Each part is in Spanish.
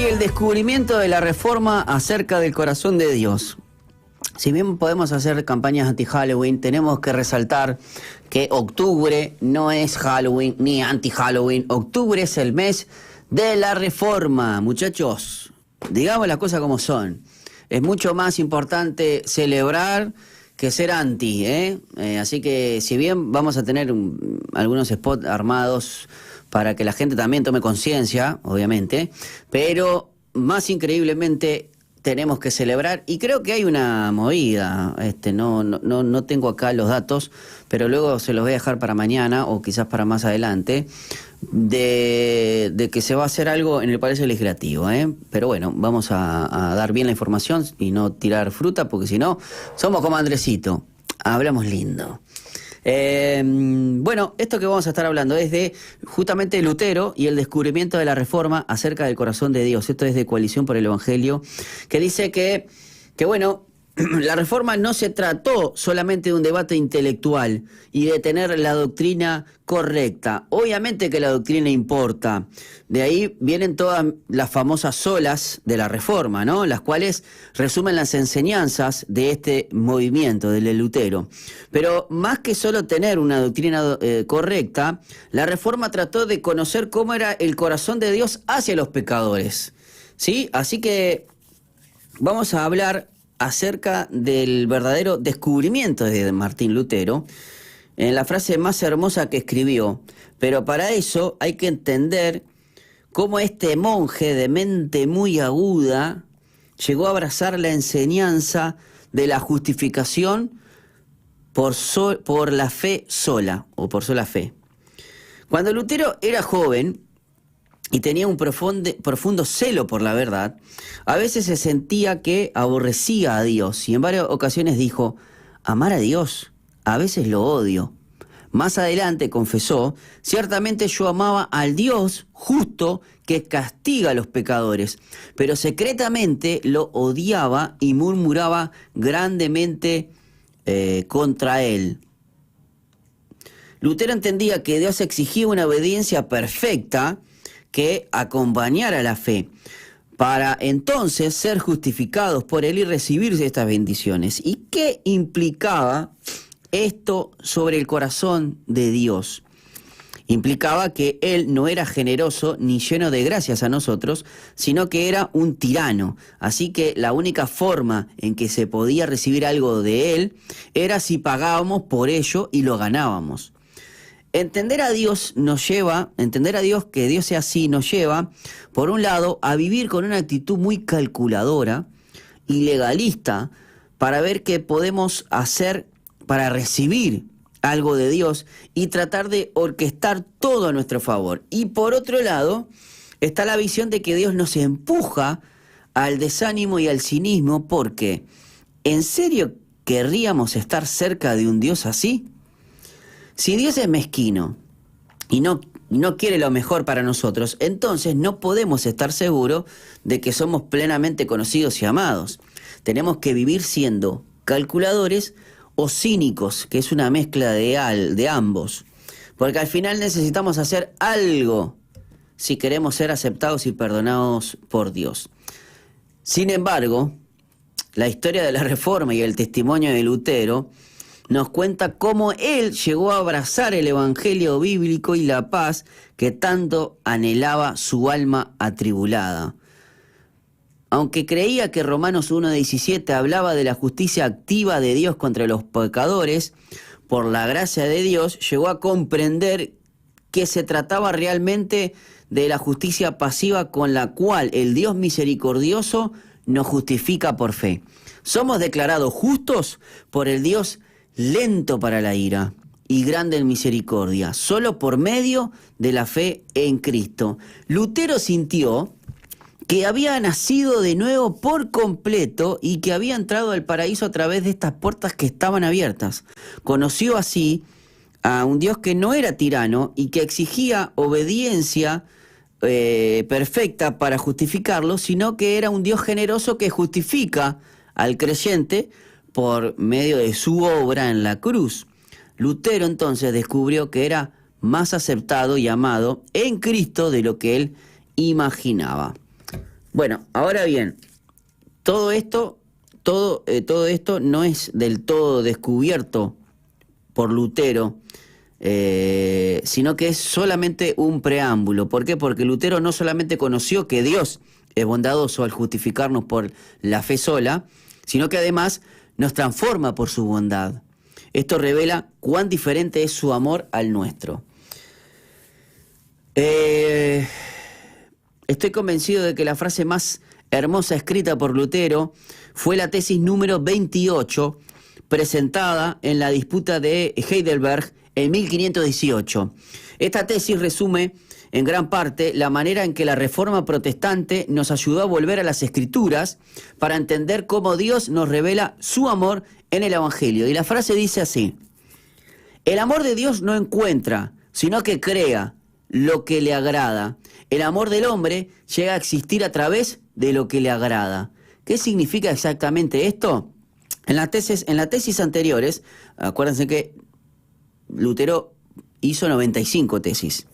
el descubrimiento de la Reforma acerca del corazón de Dios. Si bien podemos hacer campañas anti-Halloween, tenemos que resaltar que octubre no es Halloween ni anti-Halloween. Octubre es el mes de la Reforma, muchachos. Digamos las cosas como son. Es mucho más importante celebrar que ser anti, así que si bien vamos a tener algunos spots armados para que la gente también tome conciencia, obviamente, pero más increíblemente tenemos que celebrar, y creo que hay una movida, no tengo acá los datos, pero luego se los voy a dejar para mañana o quizás para más adelante, de que se va a hacer algo en el Palacio Legislativo, pero bueno, vamos a dar bien la información y no tirar fruta, porque si no, somos como Andresito, hablamos lindo. Bueno, esto que vamos a estar hablando es de justamente Lutero y el descubrimiento de la Reforma acerca del corazón de Dios. Esto es de Coalición por el Evangelio, que dice que bueno, la Reforma no se trató solamente de un debate intelectual y de tener la doctrina correcta. Obviamente que la doctrina importa. De ahí vienen todas las famosas solas de la Reforma, ¿no? Las cuales resumen las enseñanzas de este movimiento, del Lutero. Pero más que solo tener una doctrina correcta, la Reforma trató de conocer cómo era el corazón de Dios hacia los pecadores, ¿sí? Así que vamos a hablar acerca del verdadero descubrimiento de Martín Lutero, en la frase más hermosa que escribió. Pero para eso hay que entender cómo este monje de mente muy aguda llegó a abrazar la enseñanza de la justificación por la fe sola, o por sola fe. Cuando Lutero era joven y tenía un profundo celo por la verdad, a veces se sentía que aborrecía a Dios, y en varias ocasiones dijo: amar a Dios, a veces lo odio. Más adelante confesó: ciertamente yo amaba al Dios justo que castiga a los pecadores, pero secretamente lo odiaba y murmuraba grandemente contra él. Lutero entendía que Dios exigía una obediencia perfecta que acompañara la fe, para entonces ser justificados por él y recibir estas bendiciones. ¿Y qué implicaba esto sobre el corazón de Dios? Implicaba que él no era generoso ni lleno de gracias a nosotros, sino que era un tirano. Así que la única forma en que se podía recibir algo de él era si pagábamos por ello y lo ganábamos. Entender a Dios, que Dios sea así, nos lleva, por un lado, a vivir con una actitud muy calculadora y legalista para ver qué podemos hacer para recibir algo de Dios y tratar de orquestar todo a nuestro favor. Y por otro lado, está la visión de que Dios nos empuja al desánimo y al cinismo, porque ¿en serio querríamos estar cerca de un Dios así? Si Dios es mezquino y no quiere lo mejor para nosotros, entonces no podemos estar seguros de que somos plenamente conocidos y amados. Tenemos que vivir siendo calculadores o cínicos, que es una mezcla de ambos. Porque al final necesitamos hacer algo si queremos ser aceptados y perdonados por Dios. Sin embargo, la historia de la Reforma y el testimonio de Lutero nos cuenta cómo él llegó a abrazar el evangelio bíblico y la paz que tanto anhelaba su alma atribulada. Aunque creía que Romanos 1:17 hablaba de la justicia activa de Dios contra los pecadores, por la gracia de Dios llegó a comprender que se trataba realmente de la justicia pasiva con la cual el Dios misericordioso nos justifica por fe. Somos declarados justos por el Dios lento para la ira y grande en misericordia, solo por medio de la fe en Cristo. Lutero sintió que había nacido de nuevo por completo y que había entrado al paraíso a través de estas puertas que estaban abiertas. Conoció así a un Dios que no era tirano y que exigía obediencia perfecta para justificarlo, sino que era un Dios generoso que justifica al creyente por medio de su obra en la cruz. Lutero entonces descubrió que era más aceptado y amado en Cristo de lo que él imaginaba. Bueno, ahora bien, todo esto, todo esto no es del todo descubierto por Lutero, sino que es solamente un preámbulo. ¿Por qué? Porque Lutero no solamente conoció que Dios es bondadoso al justificarnos por la fe sola, sino que además nos transforma por su bondad. Esto revela cuán diferente es su amor al nuestro. Estoy convencido de que la frase más hermosa escrita por Lutero fue la tesis número 28, presentada en la disputa de Heidelberg en 1518. Esta tesis resume en gran parte la manera en que la Reforma Protestante nos ayudó a volver a las Escrituras para entender cómo Dios nos revela su amor en el Evangelio. Y la frase dice así: el amor de Dios no encuentra, sino que crea lo que le agrada. El amor del hombre llega a existir a través de lo que le agrada. ¿Qué significa exactamente esto? En las tesis anteriores, acuérdense que Lutero hizo 95 tesis.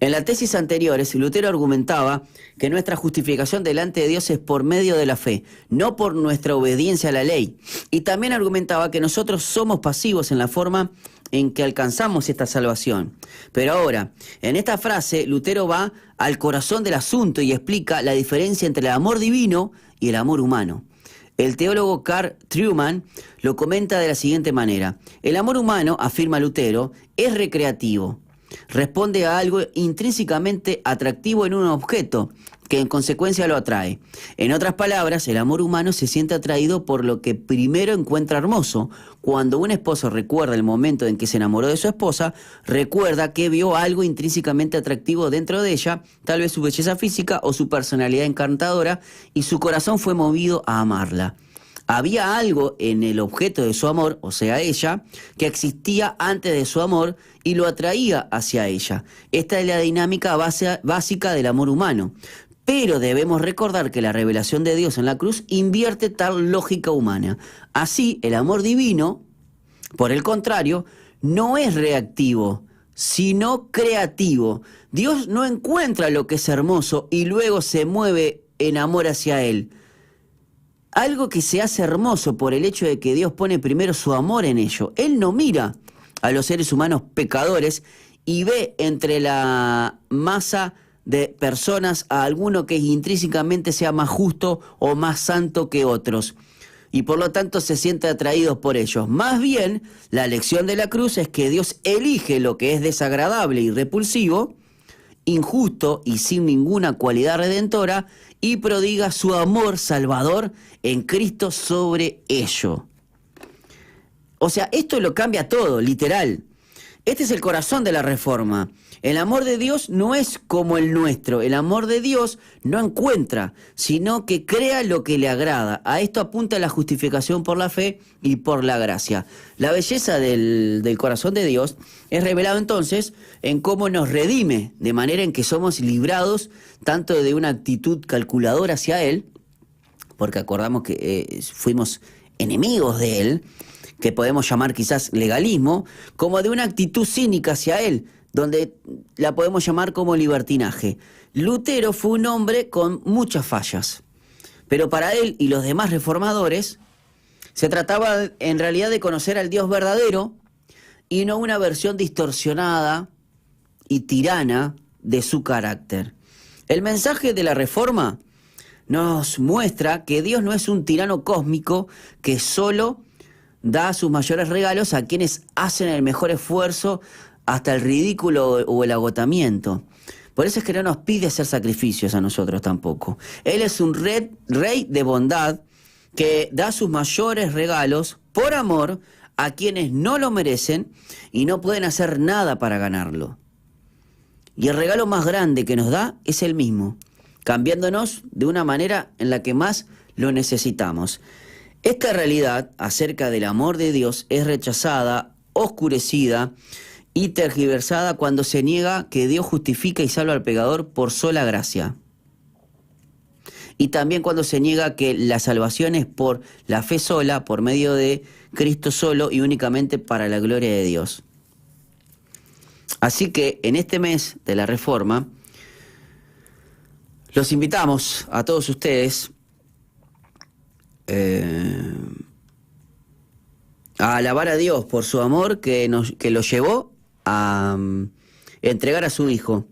En las tesis anteriores, Lutero argumentaba que nuestra justificación delante de Dios es por medio de la fe, no por nuestra obediencia a la ley. Y también argumentaba que nosotros somos pasivos en la forma en que alcanzamos esta salvación. Pero ahora, en esta frase, Lutero va al corazón del asunto y explica la diferencia entre el amor divino y el amor humano. El teólogo Karl Truman lo comenta de la siguiente manera: el amor humano, afirma Lutero, es recreativo. Responde a algo intrínsecamente atractivo en un objeto, que en consecuencia lo atrae. En otras palabras, el amor humano se siente atraído por lo que primero encuentra hermoso. Cuando un esposo recuerda el momento en que se enamoró de su esposa, recuerda que vio algo intrínsecamente atractivo dentro de ella, tal vez su belleza física o su personalidad encantadora, y su corazón fue movido a amarla. Había algo en el objeto de su amor, o sea, ella, que existía antes de su amor y lo atraía hacia ella. Esta es la dinámica básica del amor humano. Pero debemos recordar que la revelación de Dios en la cruz invierte tal lógica humana. Así, el amor divino, por el contrario, no es reactivo, sino creativo. Dios no encuentra lo que es hermoso y luego se mueve en amor hacia él. Algo que se hace hermoso por el hecho de que Dios pone primero su amor en ello. Él no mira a los seres humanos pecadores y ve entre la masa de personas a alguno que intrínsecamente sea más justo o más santo que otros, y por lo tanto se siente atraído por ellos. Más bien, la lección de la cruz es que Dios elige lo que es desagradable y repulsivo, injusto y sin ninguna cualidad redentora, y prodiga su amor salvador en Cristo sobre ello. O sea, esto lo cambia todo, literal. Este es el corazón de la Reforma. El amor de Dios no es como el nuestro. El amor de Dios no encuentra, sino que crea lo que le agrada. A esto apunta la justificación por la fe y por la gracia. La belleza del corazón de Dios es revelado entonces en cómo nos redime, de manera en que somos librados tanto de una actitud calculadora hacia Él, porque acordamos que fuimos enemigos de Él, que podemos llamar quizás legalismo, como de una actitud cínica hacia Él, donde la podemos llamar como libertinaje. Lutero fue un hombre con muchas fallas, pero para él y los demás reformadores se trataba en realidad de conocer al Dios verdadero y no una versión distorsionada y tirana de su carácter. El mensaje de la Reforma nos muestra que Dios no es un tirano cósmico que solo da sus mayores regalos a quienes hacen el mejor esfuerzo hasta el ridículo o el agotamiento. Por eso es que no nos pide hacer sacrificios a nosotros tampoco. Él es un rey de bondad que da sus mayores regalos por amor a quienes no lo merecen y no pueden hacer nada para ganarlo. Y el regalo más grande que nos da es Él mismo, cambiándonos de una manera en la que más lo necesitamos. Esta realidad acerca del amor de Dios es rechazada, oscurecida y tergiversada cuando se niega que Dios justifica y salva al pecador por sola gracia. Y también cuando se niega que la salvación es por la fe sola, por medio de Cristo solo y únicamente para la gloria de Dios. Así que en este mes de la Reforma, Los invitamos a todos ustedes a alabar a Dios por su amor que lo llevó a entregar a su Hijo.